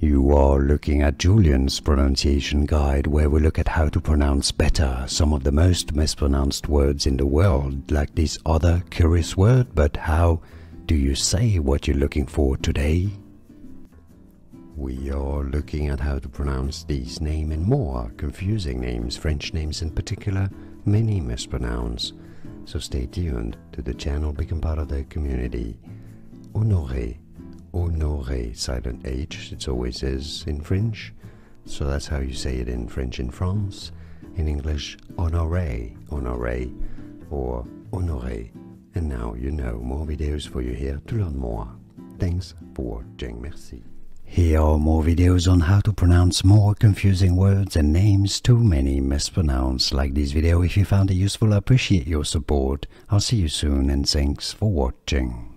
You are looking at Julian's pronunciation guide, where we look at how to pronounce better some of the most mispronounced words in the world, like this other curious word. But how do you say what you're looking for today? We are looking at how to pronounce these names and more confusing names, French names in particular, many mispronounce. So stay tuned to the channel, become part of the community. Honoré. Honoré, silent H, it always is in French, so that's how you say it in French in France. In English, honoré, honoré, or honoré. And now you know, more videos for you here to learn more. Thanks for watching, merci. Here are more videos on how to pronounce more confusing words and names too many mispronounced. Like this video if you found it useful. I appreciate your support. I'll see you soon and thanks for watching.